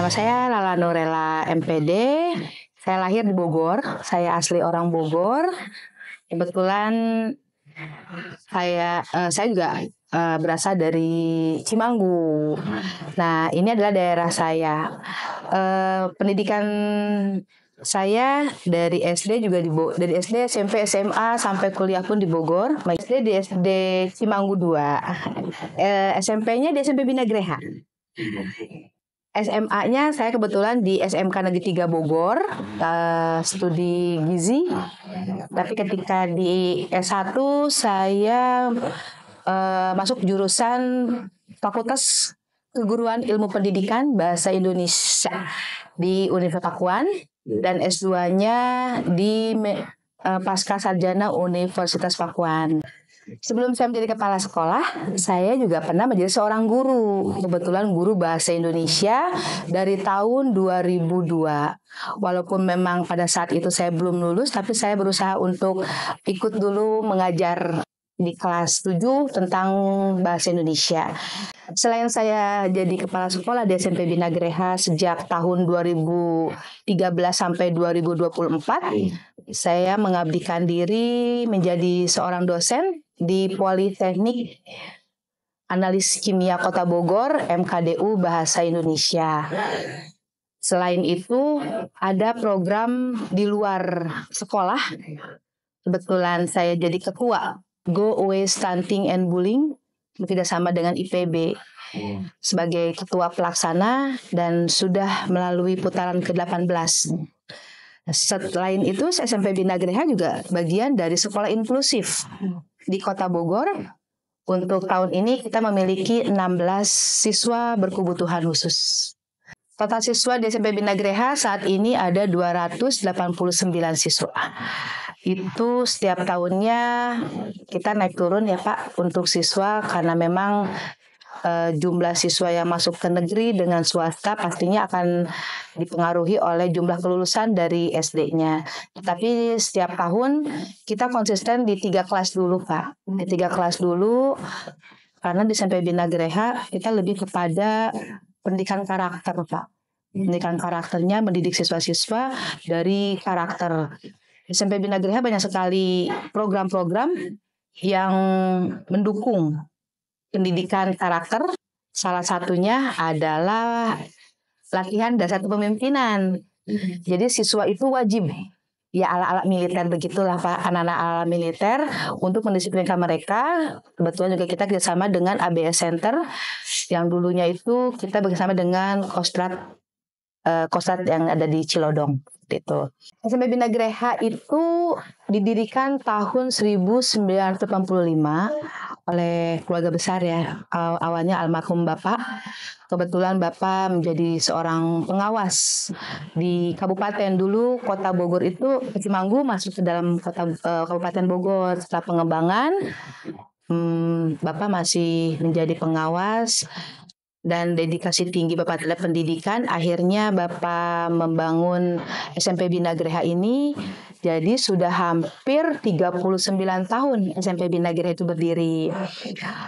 Nama saya Lala Nurella MPD. Saya lahir di Bogor. Saya asli orang Bogor. Kebetulan saya juga berasal dari Cimanggu. Nah, ini adalah daerah saya. Pendidikan saya dari SD juga dari SD, SMP, SMA sampai kuliah pun di Bogor. SD di SD Cimanggu 2. SMP-nya di SMP Bina Geraha. SMA-nya saya kebetulan di SMK Negeri 3 Bogor, studi gizi. Tapi ketika di S1 saya masuk jurusan Fakultas Keguruan Ilmu Pendidikan Bahasa Indonesia di Universitas Pakuan, dan S2-nya di Pasca Sarjana Universitas Pakuan. Sebelum saya menjadi kepala sekolah, saya juga pernah menjadi seorang guru. Kebetulan guru bahasa Indonesia dari tahun 2002. Walaupun memang pada saat itu saya belum lulus, tapi saya berusaha untuk ikut dulu mengajar di kelas 7 tentang bahasa Indonesia. Selain saya jadi kepala sekolah di SMP Bina Geraha sejak tahun 2013 sampai 2024, saya mengabdikan diri menjadi seorang dosen di Politeknik Analis Kimia Kota Bogor, MKDU Bahasa Indonesia. Selain itu, ada program di luar sekolah. Kebetulan saya jadi ketua Go Away Stunting and Bullying, tidak sama dengan IPB, sebagai ketua pelaksana dan sudah melalui putaran ke-18. Selain itu, SMP Bina Geraha juga bagian dari sekolah inklusif di Kota Bogor. Untuk tahun ini kita memiliki 16 siswa berkebutuhan khusus. Total siswa di SMP Bina Geraha saat ini ada 289 siswa. Itu setiap tahunnya kita naik turun ya Pak untuk siswa, karena memang jumlah siswa yang masuk ke negeri dengan swasta pastinya akan dipengaruhi oleh jumlah kelulusan dari SD-nya. Tapi setiap tahun kita konsisten di 3 kelas dulu Pak. Di 3 kelas dulu, karena di SMP Bina Geraha kita lebih kepada pendidikan karakter Pak. Pendidikan karakternya, mendidik siswa-siswa dari karakter. SMP Bina Geraha banyak sekali program-program yang mendukung pendidikan karakter. Salah satunya adalah latihan dasar kepemimpinan. Jadi siswa itu wajib, ya ala-ala militer begitulah Pak, anak-anak ala militer, untuk mendisiplinkan mereka. Kebetulan juga kita kerjasama dengan ABS Center, yang dulunya itu kita bersama dengan Kostrad yang ada di Cilodong. Itu. SMP Bina Geraha itu didirikan tahun 1985 oleh keluarga besar ya. Awalnya almarhum Bapak. Kebetulan Bapak menjadi seorang pengawas di kabupaten. Dulu Kota Bogor itu, Cimanggu masuk ke dalam Kabupaten Bogor. Setelah pengembangan, Bapak masih menjadi pengawas. Dan dedikasi tinggi Bapak terhadap pendidikan, akhirnya Bapak membangun SMP Bina Geraha ini. Jadi sudah hampir 39 tahun SMP Bina Geraha itu berdiri.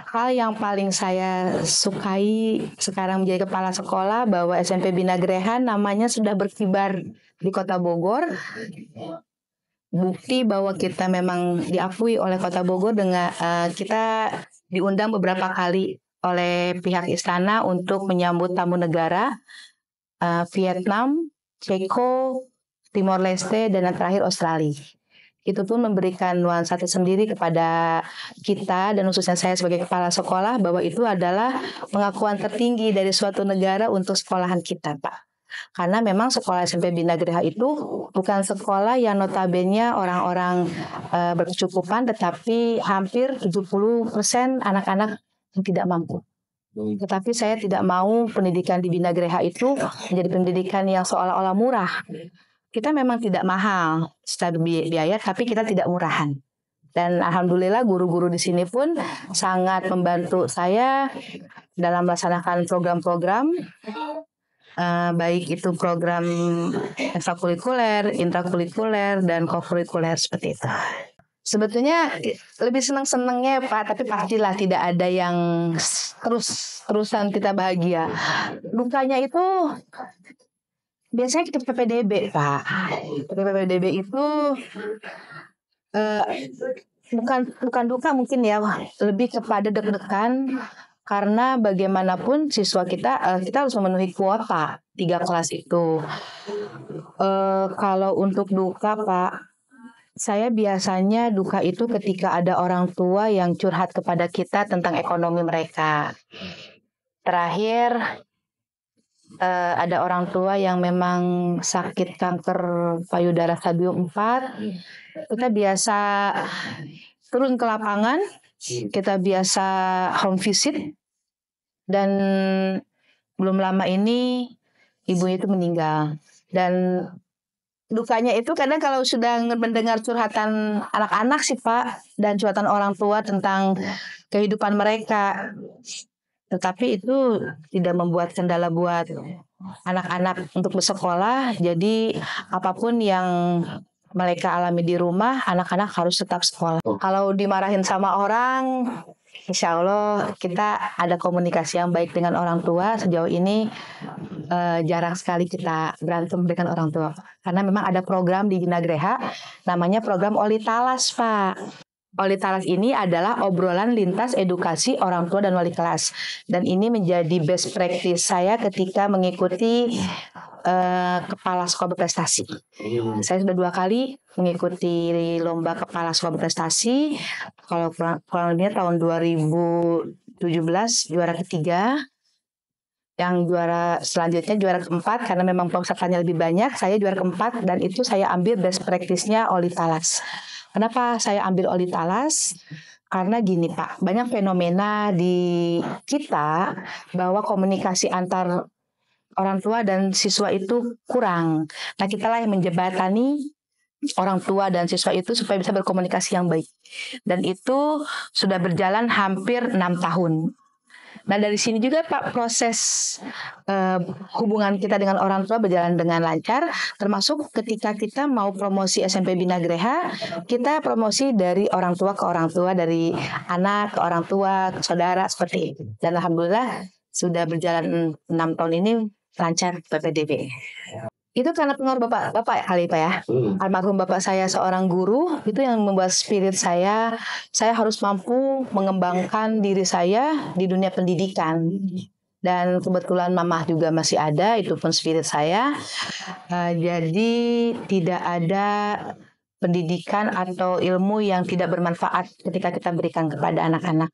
Hal yang paling saya sukai sekarang menjadi kepala sekolah, bahwa SMP Bina Geraha namanya sudah berkibar di Kota Bogor. Bukti bahwa kita memang diakui oleh Kota Bogor dengan kita diundang beberapa kali oleh pihak istana untuk menyambut tamu negara, Vietnam, Ceko, Timor Leste, dan yang terakhir Australia. Itu pun memberikan nuansa tersendiri kepada kita, dan khususnya saya sebagai kepala sekolah, bahwa itu adalah pengakuan tertinggi dari suatu negara untuk sekolahan kita Pak. Karena memang sekolah SMP Bina Geraha itu bukan sekolah yang notabene orang-orang berkecukupan, tetapi hampir 70% anak-anak yang tidak mampu. Tetapi saya tidak mau pendidikan di Bina Geraha itu menjadi pendidikan yang seolah-olah murah. Kita memang tidak mahal secara biaya, tapi kita tidak murahan. Dan alhamdulillah guru-guru di sini pun sangat membantu saya dalam melaksanakan program-program, baik itu program ekstrakurikuler, intrakurikuler, dan kokurikuler seperti itu. Sebetulnya lebih seneng-senengnya Pak, tapi pastilah tidak ada yang terus-terusan kita bahagia. Dukanya itu biasanya kita PPDB Pak. PPDB itu eh, bukan duka mungkin ya, lebih kepada deg-degan karena bagaimanapun siswa kita harus memenuhi kuota 3 kelas itu. Kalau untuk duka Pak, saya biasanya duka itu ketika ada orang tua yang curhat kepada kita tentang ekonomi mereka. Terakhir ada orang tua yang memang sakit kanker payudara stadium 4. Kita biasa turun ke lapangan, kita biasa home visit, dan belum lama ini ibunya itu meninggal. Dan dukanya itu kadang kalau sudah mendengar curhatan anak-anak sih Pak, dan curhatan orang tua tentang kehidupan mereka, tetapi itu tidak membuat kendala buat anak-anak untuk bersekolah. Jadi apapun yang mereka alami di rumah, anak-anak harus tetap sekolah. Kalau dimarahin sama orang, insya Allah kita ada komunikasi yang baik dengan orang tua. Sejauh ini jarang sekali kita berantem dengan orang tua. Karena memang ada program di Ginagreha, namanya program Oli Talas Pak. Oli Talas ini adalah obrolan lintas edukasi orang tua dan wali kelas. Dan ini menjadi best practice saya ketika mengikuti kepala sekolah berprestasi. Saya sudah 2 kali mengikuti lomba kepala sekolah berprestasi. Kalau kurang lebihnya tahun 2017 juara ketiga. Yang juara selanjutnya juara keempat, karena memang pesertanya lebih banyak. Saya juara keempat dan itu saya ambil best practice-nya Oli Talas. Kenapa saya ambil Oli Talas? Karena gini Pak, banyak fenomena di kita bahwa komunikasi antar orang tua dan siswa itu kurang. Nah, kitalah yang menjembatani orang tua dan siswa itu supaya bisa berkomunikasi yang baik. Dan itu sudah berjalan hampir 6 tahun. Nah, dari sini juga Pak, proses hubungan kita dengan orang tua berjalan dengan lancar, termasuk ketika kita mau promosi SMP Binagreha, kita promosi dari orang tua ke orang tua, dari anak ke orang tua, ke saudara, seperti itu. Dan alhamdulillah sudah berjalan 6 tahun ini lancar PPDB. Itu karena pengaruh bapak kali Pak ya. Almarhum bapak saya seorang guru, itu yang membuat spirit saya harus mampu mengembangkan diri saya di dunia pendidikan. Dan kebetulan mamah juga masih ada, itu pun spirit saya. Jadi tidak ada pendidikan atau ilmu yang tidak bermanfaat ketika kita berikan kepada anak-anak.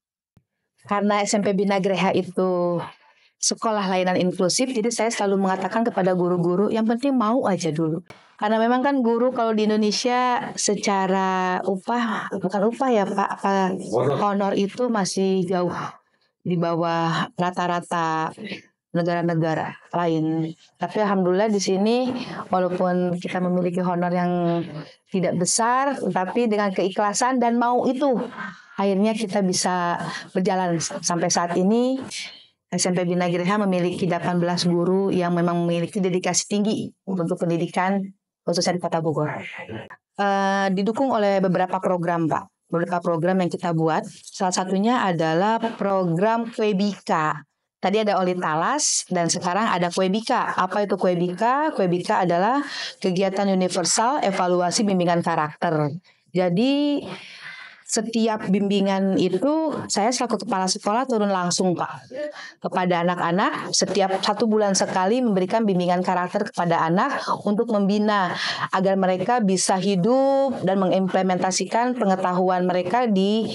Karena SMP Binagreha itu sekolah layanan inklusif, jadi saya selalu mengatakan kepada guru-guru yang penting mau aja dulu. Karena memang kan guru kalau di Indonesia secara bukan upah ya Pak, honor itu masih jauh di bawah rata-rata negara-negara lain. Tapi alhamdulillah di sini walaupun kita memiliki honor yang tidak besar, tapi dengan keikhlasan dan mau itu, akhirnya kita bisa berjalan sampai saat ini. SMP Binagreha memiliki 18 guru yang memang memiliki dedikasi tinggi untuk pendidikan khususnya di Kota Bogor. Didukung oleh beberapa program Pak, beberapa program yang kita buat. Salah satunya adalah program Kuebika. Tadi ada Oli Talas dan sekarang ada Kuebika. Apa itu Kuebika? Kuebika adalah kegiatan universal evaluasi bimbingan karakter. Jadi setiap bimbingan itu saya selaku kepala sekolah turun langsung Pak kepada anak-anak. Setiap 1 bulan sekali memberikan bimbingan karakter kepada anak untuk membina agar mereka bisa hidup dan mengimplementasikan pengetahuan mereka di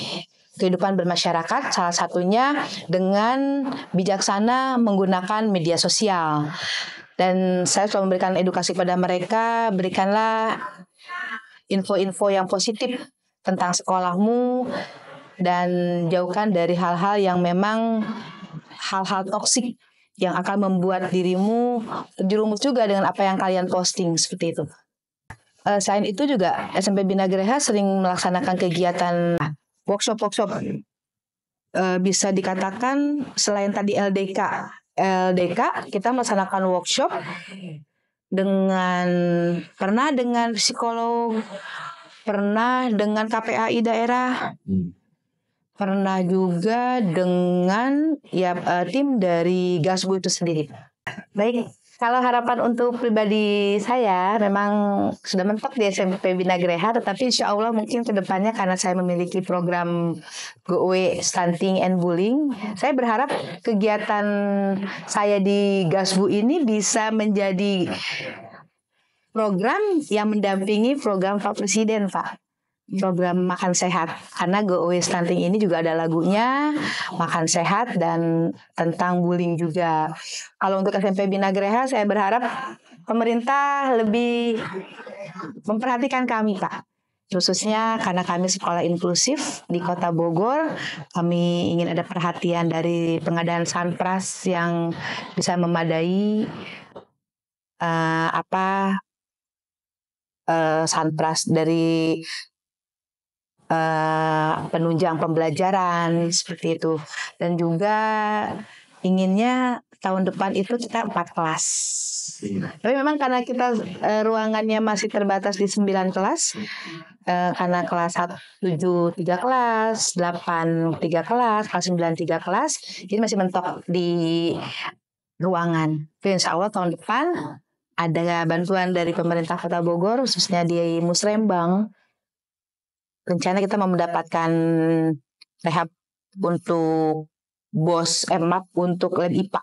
kehidupan bermasyarakat. Salah satunya dengan bijaksana menggunakan media sosial. Dan saya selalu memberikan edukasi kepada mereka, berikanlah info-info yang positif tentang sekolahmu dan jauhkan dari hal-hal yang memang hal-hal toksik yang akan membuat dirimu terjerumus juga dengan apa yang kalian posting, seperti itu. Selain itu juga SMP Binagreha sering melaksanakan kegiatan workshop. Bisa dikatakan selain tadi LDK kita melaksanakan workshop dengan psikolog, pernah dengan KPAI daerah, pernah juga dengan tim dari Gasbu itu sendiri. Baik, kalau harapan untuk pribadi saya memang sudah mentok di SMP Bina Geraha, tetapi insya Allah mungkin kedepannya karena saya memiliki program GoAway Stunting and Bullying, saya berharap kegiatan saya di Gasbu ini bisa menjadi program yang mendampingi program Pak Presiden, Pak. Program makan sehat, karena GoAway Stunting ini juga ada lagunya makan sehat dan tentang bullying juga. Kalau untuk SMP Bina Geraha, saya berharap pemerintah lebih memperhatikan kami, Pak, khususnya karena kami sekolah inklusif di Kota Bogor. Kami ingin ada perhatian dari pengadaan sanpras yang bisa memadai sanpras dari penunjang pembelajaran seperti itu, dan juga inginnya tahun depan itu kita 4 kelas. Tapi memang karena kita ruangannya masih terbatas di 9 kelas, karena kelas 7 3 kelas, 8 3 kelas, kelas 9 3 kelas, jadi masih mentok di ruangan. Tapi insya Allah tahun depan ada bantuan dari pemerintah Kota Bogor, khususnya di Musrembang. Rencana kita mau mendapatkan rehab untuk untuk lab IPA.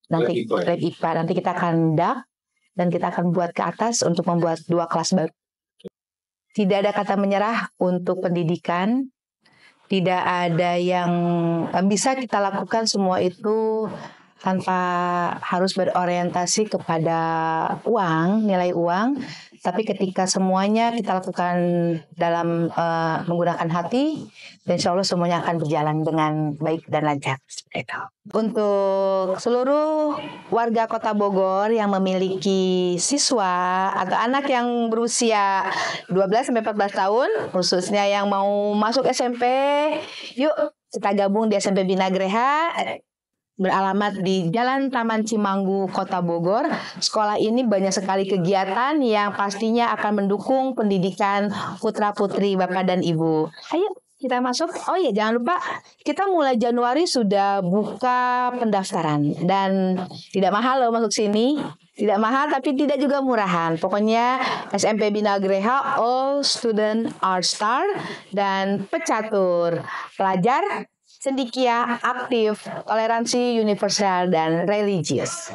Lab IPA nanti kita akan dak dan kita akan buat ke atas untuk membuat 2 kelas baru. Tidak ada kata menyerah untuk pendidikan. Tidak ada yang bisa kita lakukan semua itu tanpa harus berorientasi kepada uang, nilai uang. Tapi ketika semuanya kita lakukan dalam menggunakan hati, dan insya Allah semuanya akan berjalan dengan baik dan lancar. Untuk seluruh warga Kota Bogor yang memiliki siswa atau anak yang berusia 12-14 tahun, khususnya yang mau masuk SMP, yuk kita gabung di SMP Bina Geraha. Beralamat di Jalan Taman Cimanggu, Kota Bogor. Sekolah ini banyak sekali kegiatan yang pastinya akan mendukung pendidikan putra-putri Bapak dan Ibu. Ayo kita masuk. Oh iya, jangan lupa kita mulai Januari sudah buka pendaftaran dan tidak mahal loh masuk sini. Tidak mahal tapi tidak juga murahan. Pokoknya SMP Bina Geraha All Student Are Star dan pecatur. Pelajar cendekia, aktif, toleransi universal dan religius.